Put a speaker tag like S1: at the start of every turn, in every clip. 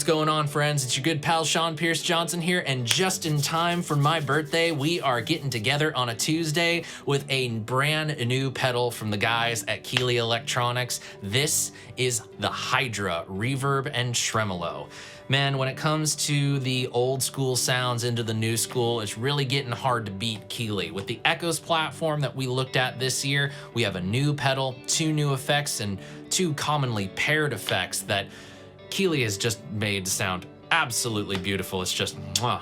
S1: going on, friends? It's your good pal SeanPierceJohnson here, and just in time for my birthday, we are getting together on a Tuesday with a brand new pedal from the guys at Keeley Electronics. This is the HYDRA Reverb and Tremolo. Man, when it comes to the old school sounds into the new school, it's really getting hard to beat Keeley. With the ECCOS platform that we looked at this year, we have a new pedal, 2 new effects, and 2 commonly paired effects that Keeley has just made sound absolutely beautiful. It's just, mwah.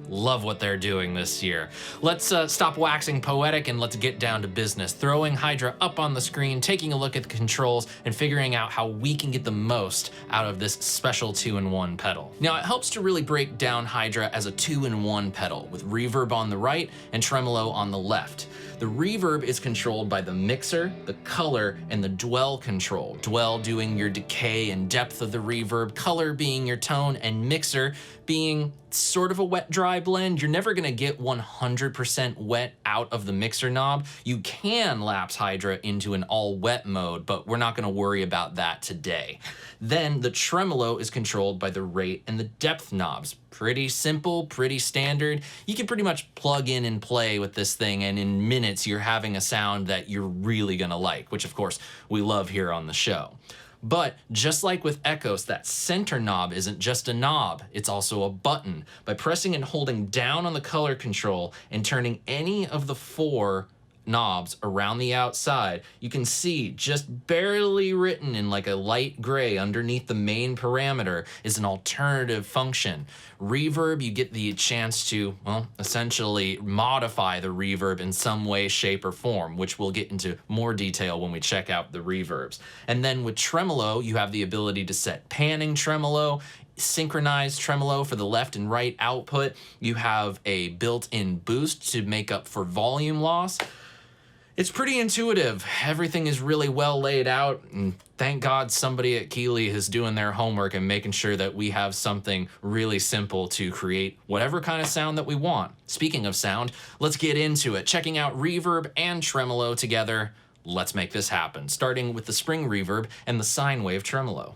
S1: Love what they're doing this year. Let's stop waxing poetic and let's get down to business. Throwing HYDRA up on the screen, taking a look at the controls, and figuring out how we can get the most out of this special 2-in-1 pedal. Now, it helps to really break down HYDRA as a 2-in-1 pedal with reverb on the right and tremolo on the left. The reverb is controlled by the mixer, the color, and the dwell control. Dwell doing your decay and depth of the reverb, color being your tone, and mixer being sort of a wet-dry blend. You're never gonna get 100% wet out of the mixer knob. You can lapse HYDRA into an all-wet mode, but we're not gonna worry about that today. Then the tremolo is controlled by the rate and the depth knobs. Pretty simple, pretty standard. You can pretty much plug in and play with this thing, and in minutes you're having a sound that you're really gonna like, which of course we love here on the show. But just like with ECCOS, that center knob isn't just a knob, it's also a button. By pressing and holding down on the color control and turning any of the 4 knobs around the outside, you can see just barely written in like a light gray underneath the main parameter is an alternative function. Reverb, you get the chance to, well, essentially modify the reverb in some way, shape, or form, which we'll get into more detail when we check out the reverbs. And then with tremolo, you have the ability to set panning tremolo, synchronized tremolo for the left and right output. You have a built-in boost to make up for volume loss. It's pretty intuitive. Everything is really well laid out, and thank God somebody at Keeley is doing their homework and making sure that we have something really simple to create whatever kind of sound that we want. Speaking of sound, let's get into it. Checking out reverb and tremolo together, let's make this happen. Starting with the spring reverb and the sine wave tremolo.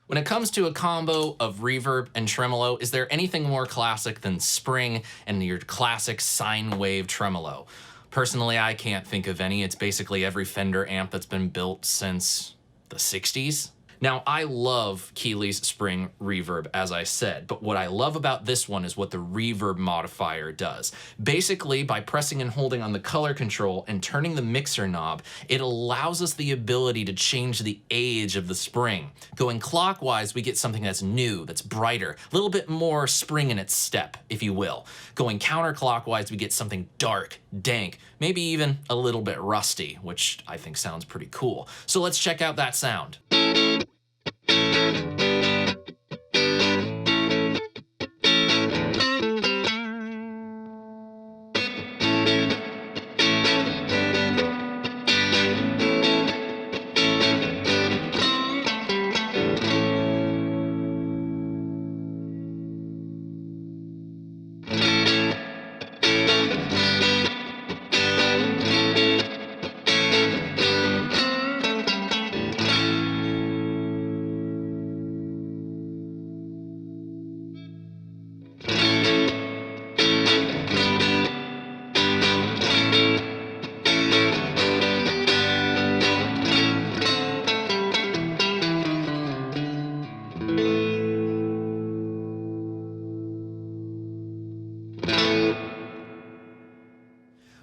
S1: When it comes to a combo of reverb and tremolo, is there anything more classic than spring and your classic sine wave tremolo? Personally, I can't think of any. It's basically every Fender amp that's been built since the 60s. Now, I love Keeley's spring reverb, as I said, but what I love about this one is what the reverb modifier does. Basically, by pressing and holding on the color control and turning the mixer knob, it allows us the ability to change the age of the spring. Going clockwise, we get something that's new, that's brighter, a little bit more spring in its step, if you will. Going counterclockwise, we get something dark, dank, maybe even a little bit rusty, which I think sounds pretty cool. So let's check out that sound.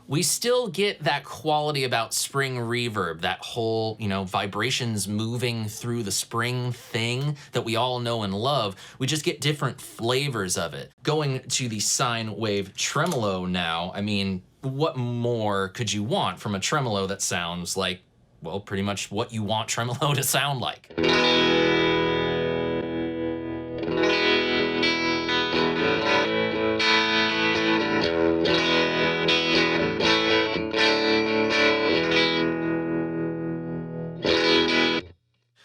S1: We still get that quality about spring reverb, that whole, vibrations moving through the spring thing that we all know and love. We just get different flavors of it. Going to the sine wave tremolo now, I mean, what more could you want from a tremolo that sounds like well, pretty much what you want tremolo to sound like.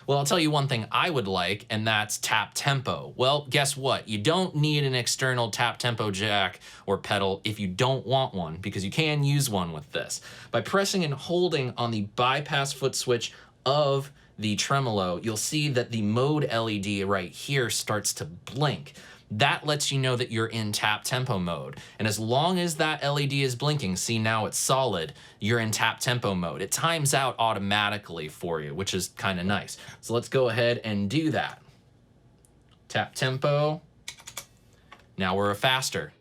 S1: Well, I'll tell you one thing I would like, and that's tap tempo. Well, guess what? You don't need an external tap tempo jack or pedal if you don't want one, because you can use one with this. By pressing and holding on the bypass foot switch of the tremolo, you'll see that the mode LED right here starts to blink. That lets you know that you're in tap tempo mode. And as long as that LED is blinking, see now it's solid, you're in tap tempo mode. It times out automatically for you, which is kind of nice. So let's go ahead and do that. Tap tempo. Now we're faster.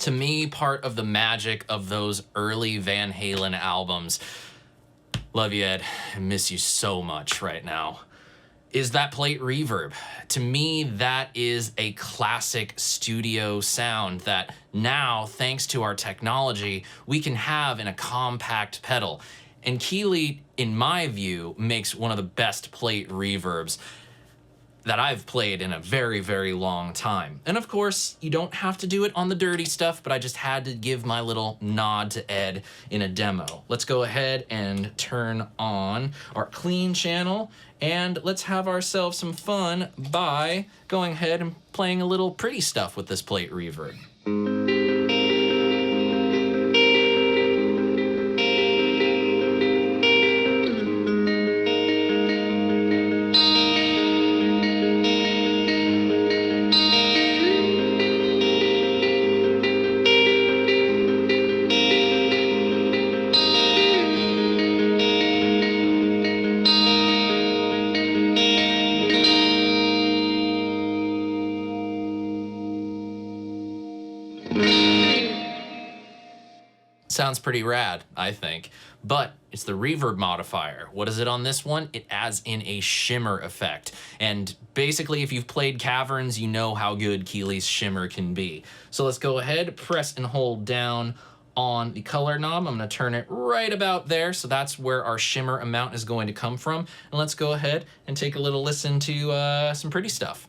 S1: To me, part of the magic of those early Van Halen albums, love you, Ed, I miss you so much right now, is that plate reverb. To me, that is a classic studio sound that now, thanks to our technology, we can have in a compact pedal. And Keeley, in my view, makes one of the best plate reverbs that I've played in a very, very long time. And of course, you don't have to do it on the dirty stuff, but I just had to give my little nod to Ed in a demo. Let's go ahead and turn on our clean channel, and let's have ourselves some fun by going ahead and playing a little pretty stuff with this plate reverb. Sounds pretty rad, I think, but it's the reverb modifier. What is it on this one? It adds in a shimmer effect. And basically, if you've played caverns, you know how good Keeley's shimmer can be. So let's go ahead, press and hold down on the color knob. I'm gonna turn it right about there. So that's where our shimmer amount is going to come from. And let's go ahead and take a little listen to some pretty stuff.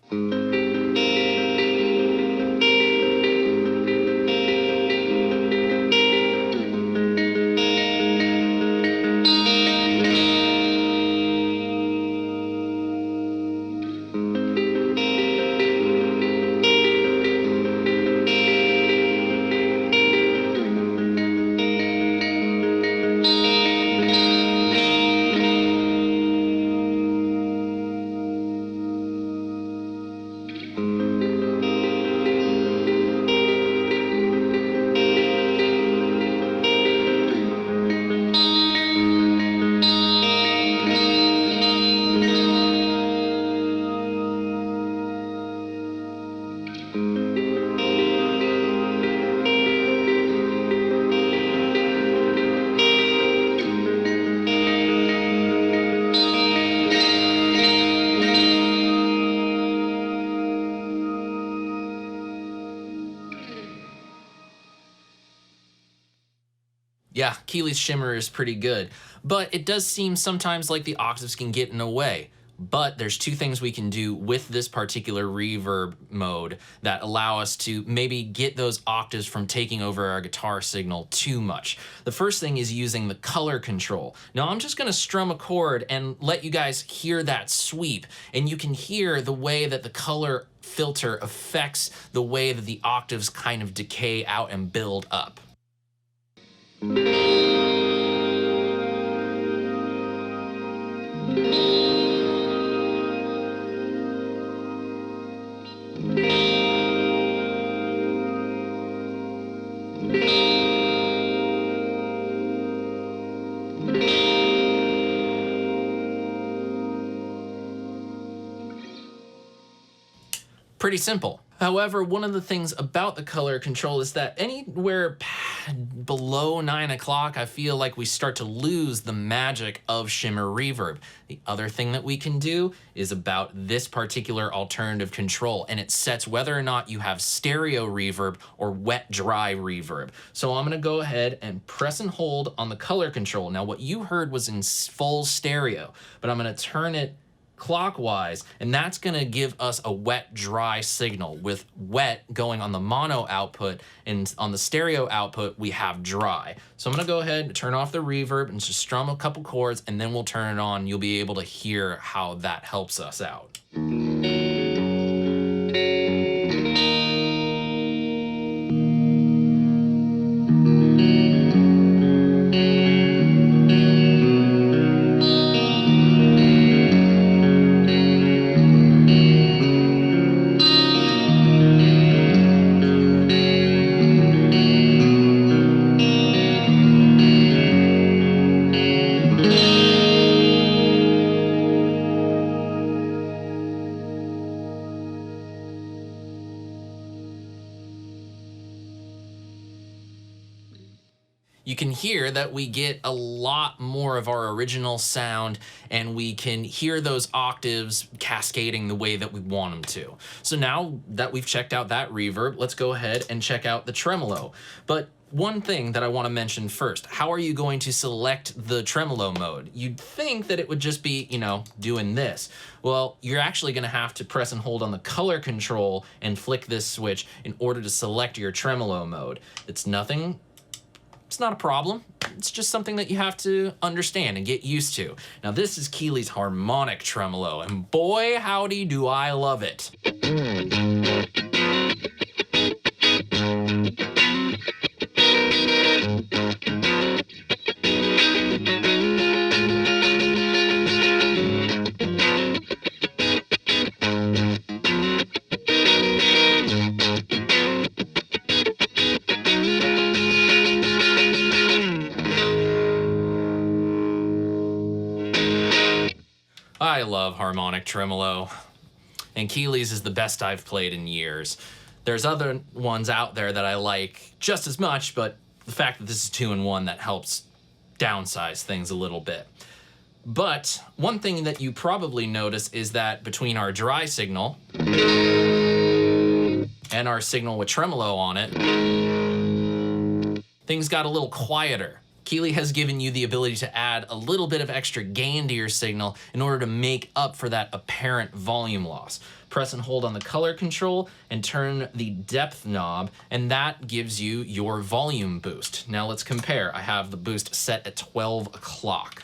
S1: Yeah, Keeley's Shimmer is pretty good, but it does seem sometimes like the octaves can get in the way. But there's two things we can do with this particular reverb mode that allow us to maybe get those octaves from taking over our guitar signal too much. The first thing is using the color control. Now I'm just gonna strum a chord and let you guys hear that sweep, and you can hear the way that the color filter affects the way that the octaves kind of decay out and build up. Pretty simple. However, one of the things about the color control is that anywhere below 9 o'clock, I feel like we start to lose the magic of Shimmer reverb. The other thing that we can do is about this particular alternative control, and it sets whether or not you have stereo reverb or wet dry reverb. So I'm gonna go ahead and press and hold on the color control. Now what you heard was in full stereo, but I'm gonna turn it clockwise, and that's gonna give us a wet dry signal, with wet going on the mono output, and on the stereo output we have dry. So I'm gonna go ahead and turn off the reverb and just strum a couple chords, and then we'll turn it on. You'll be able to hear how that helps us out. You can hear that we get a lot more of our original sound, and we can hear those octaves cascading the way that we want them to. So now that we've checked out that reverb, let's go ahead and check out the tremolo. But one thing that I want to mention first, how are you going to select the tremolo mode? You'd think that it would just be, you know, doing this. Well, you're actually going to have to press and hold on the color control and flick this switch in order to select your tremolo mode. It's not a problem. It's just something that you have to understand and get used to. Now this is Keeley's Harmonic Tremolo, and boy howdy do I love it. I love Harmonic Tremolo, and Keeley's is the best I've played in years. There's other ones out there that I like just as much, but the fact that this is 2-in-1, that helps downsize things a little bit. But one thing that you probably notice is that between our dry signal and our signal with tremolo on it, things got a little quieter. Keeley has given you the ability to add a little bit of extra gain to your signal in order to make up for that apparent volume loss. Press and hold on the color control and turn the depth knob, and that gives you your volume boost. Now let's compare. I have the boost set at 12 o'clock.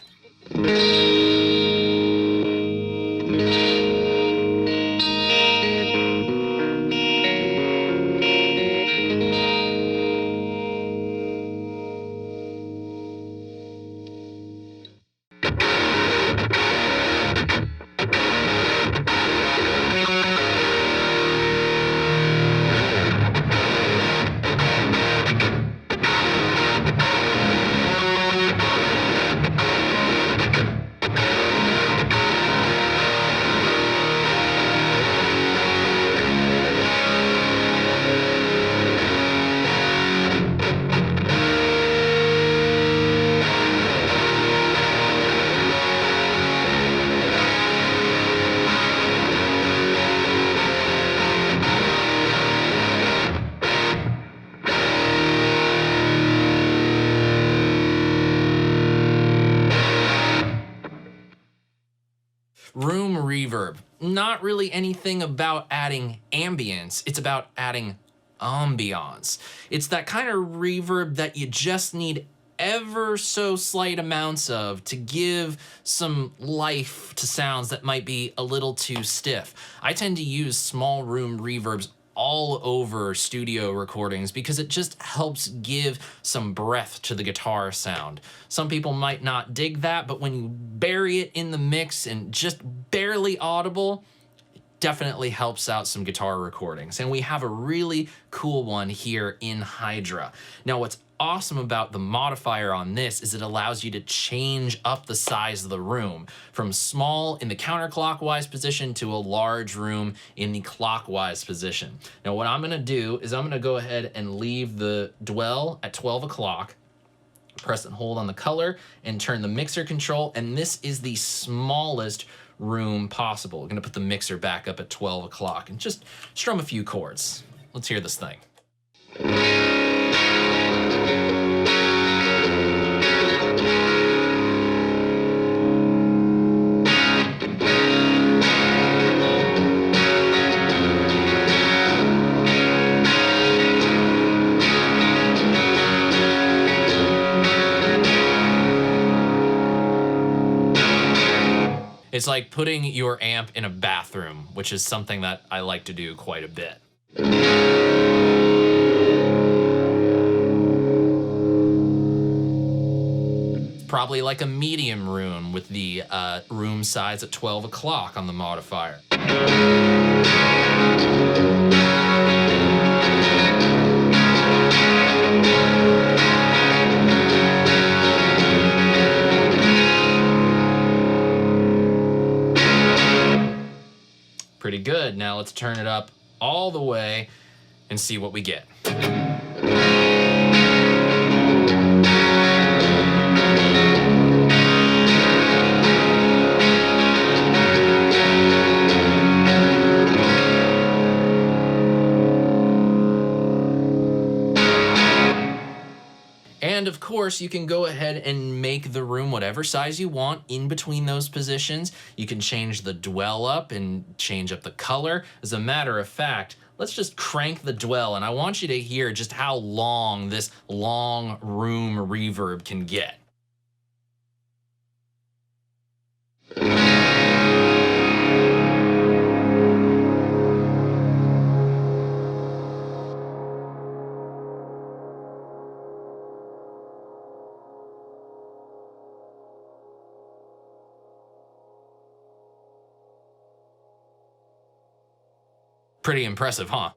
S1: Room reverb. Not really anything about adding ambience, it's about adding ambiance. It's that kind of reverb that you just need ever so slight amounts of to give some life to sounds that might be a little too stiff. I tend to use small room reverbs all over studio recordings because it just helps give some breath to the guitar sound. Some people might not dig that, but when you bury it in the mix and just barely audible, it definitely helps out some guitar recordings. And we have a really cool one here in Hydra. Now, what's awesome about the modifier on this is it allows you to change up the size of the room from small in the counterclockwise position to a large room in the clockwise position. Now what I'm gonna do is I'm gonna go ahead and leave the dwell at 12 o'clock, press and hold on the color and turn the mixer control, and this is the smallest room possible. We're gonna put the mixer back up at 12 o'clock and just strum a few chords. Let's hear this thing. It's like putting your amp in a bathroom, which is something that I like to do quite a bit. Probably like a medium room with the room size at 12 o'clock on the modifier. Pretty good. Now let's turn it up all the way and see what we get. And of course, you can go ahead and make the room whatever size you want in between those positions. You can change the dwell up and change up the color. As a matter of fact, let's just crank the dwell, and I want you to hear just how long this long room reverb can get. Pretty impressive, huh?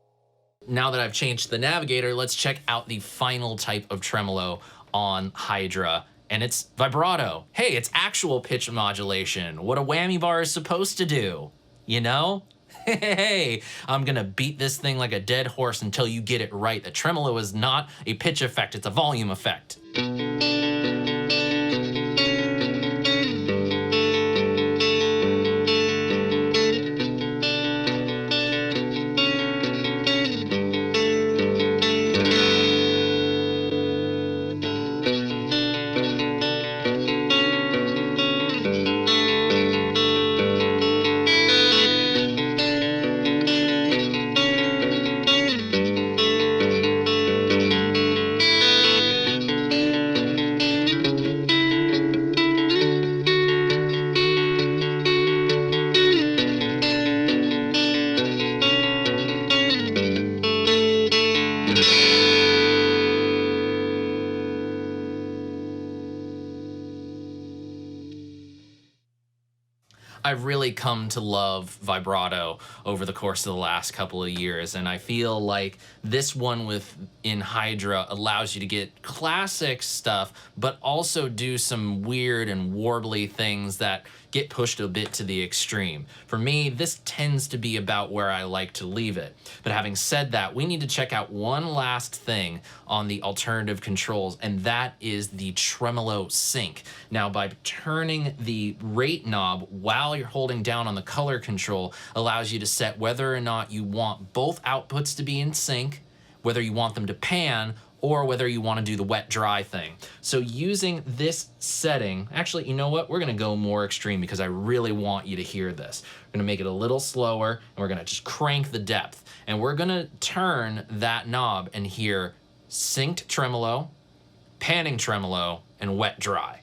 S1: Now that I've changed the navigator, let's check out the final type of tremolo on Hydra, and it's vibrato. Hey, it's actual pitch modulation, what a whammy bar is supposed to do, you know? Hey, I'm gonna beat this thing like a dead horse until you get it right. The tremolo is not a pitch effect, it's a volume effect. I've really come to love vibrato over the course of the last couple of years, and I feel like this one in Hydra allows you to get classic stuff, but also do some weird and warbly things that get pushed a bit to the extreme. For me, this tends to be about where I like to leave it. But having said that, we need to check out one last thing on the alternative controls, and that is the Tremolo Sync. Now, by turning the rate knob while you're holding down on the color control allows you to set whether or not you want both outputs to be in sync, whether you want them to pan, or whether you want to do the wet dry thing. So using this setting, actually, you know what? We're going to go more extreme because I really want you to hear this. We're going to make it a little slower, and we're going to just crank the depth. And we're going to turn that knob and hear synced tremolo, panning tremolo, and wet dry.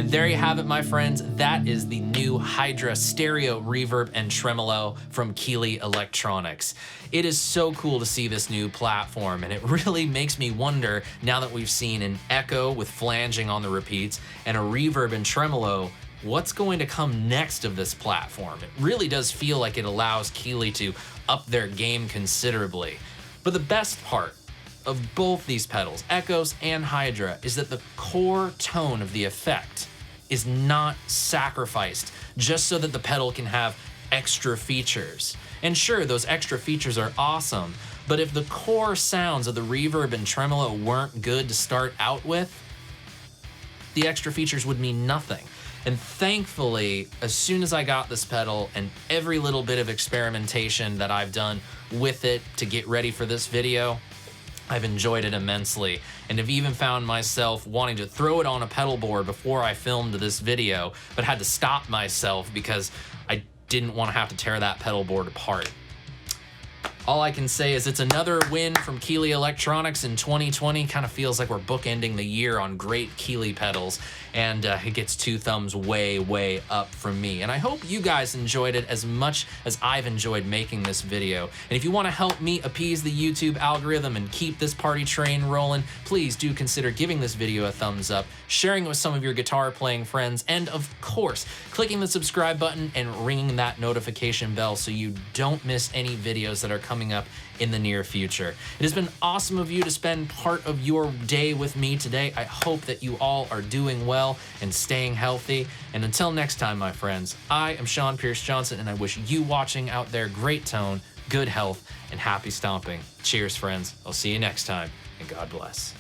S1: And there you have it, my friends. That is the new Hydra stereo reverb and tremolo from Keeley Electronics. It is so cool to see this new platform, and it really makes me wonder, now that we've seen an echo with flanging on the repeats and a reverb and tremolo, what's going to come next of this platform? It really does feel like it allows Keeley to up their game considerably. But the best part of both these pedals, ECCOS and Hydra, is that the core tone of the effect is not sacrificed just so that the pedal can have extra features. And sure, those extra features are awesome, but if the core sounds of the reverb and tremolo weren't good to start out with, the extra features would mean nothing. And thankfully, as soon as I got this pedal and every little bit of experimentation that I've done with it to get ready for this video, I've enjoyed it immensely, and have even found myself wanting to throw it on a pedal board before I filmed this video, but had to stop myself because I didn't want to have to tear that pedal board apart. All I can say is it's another win from Keeley Electronics in 2020. Kind of feels like we're bookending the year on great Keeley pedals, and it gets 2 thumbs way, way up from me. And I hope you guys enjoyed it as much as I've enjoyed making this video. And if you want to help me appease the YouTube algorithm and keep this party train rolling, please do consider giving this video a thumbs up, sharing it with some of your guitar playing friends, and of course, clicking the subscribe button and ringing that notification bell so you don't miss any videos that are coming up in the near future. It has been awesome of you to spend part of your day with me today. I hope that you all are doing well and staying healthy. And until next time, my friends, I am SeanPierceJohnson, and I wish you watching out there great tone, good health, and happy stomping. Cheers, friends. I'll see you next time, and God bless.